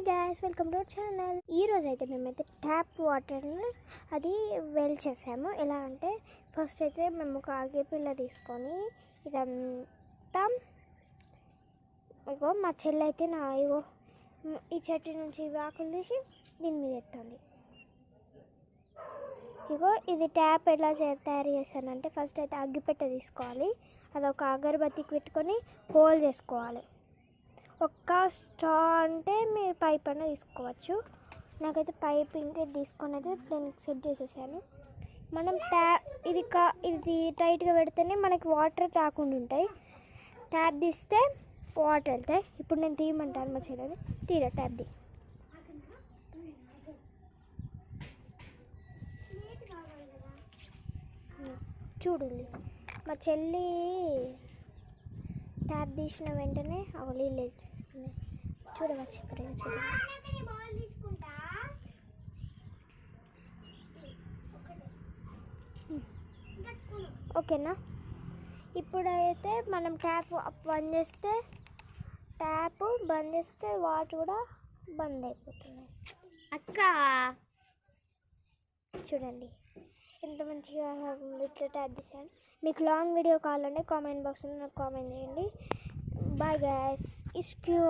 Hi guys, welcome to channel. ఈరోజు అయితే మేమైతే ట్యాప్ వాటర్ని అది వెల్ చేసాము. ఎలా అంటే ఫస్ట్ అయితే మేము ఒక ఆగిపిల్ల తీసుకొని ఇదంతా ఇగో మా చెల్లి అయితే ఈ చెట్టు నుంచి ఆకులు తీసి దీని మీద ఎత్తుంది. ఇగో ఇది ట్యాప్ ఎలా తయారు చేశానంటే ఫస్ట్ అయితే అగ్గిపెట్టె తీసుకోవాలి. అది ఒక అగరబత్తికి పెట్టుకొని హోల్ చేసుకోవాలి. ఒక్క స్ట్రా అంటే మీరు పైప్ అయినా తీసుకోవచ్చు. నాకైతే పైప్ ఇంకా తీసుకొని అయితే దానికి సెట్ చేసేసాను. మనం ఇది టైట్గా పెడితేనే మనకి వాటర్ రాకుండా ఉంటాయి. ట్యాప్ తీస్తే వాటర్ వెళ్తాయి. ఇప్పుడు నేను తీయమంటాను మా చెల్లెది. తీరా ట్యాప్ తీ. చూడండి మా చెల్లి ట్యాప్ తీసిన వెంటనే నీళ్ళు వచ్చేస్తున్నాయి. చూడవచ్చు ఇక్కడ ఓకేనా. ఇప్పుడైతే మనం ట్యాప్ బంద్ చేస్తే వాటర్ కూడా బంద్ అయిపోతున్నాయి. అక్క చూడండి ఎంత మంచిగా ఇట్లా ట్యాప్ తీసాను. మీకు లాంగ్ వీడియో కావాలంటే కామెంట్ బాక్స్లో నాకు కామెంట్ చేయండి. Bye guys, ఇష్క్యూ.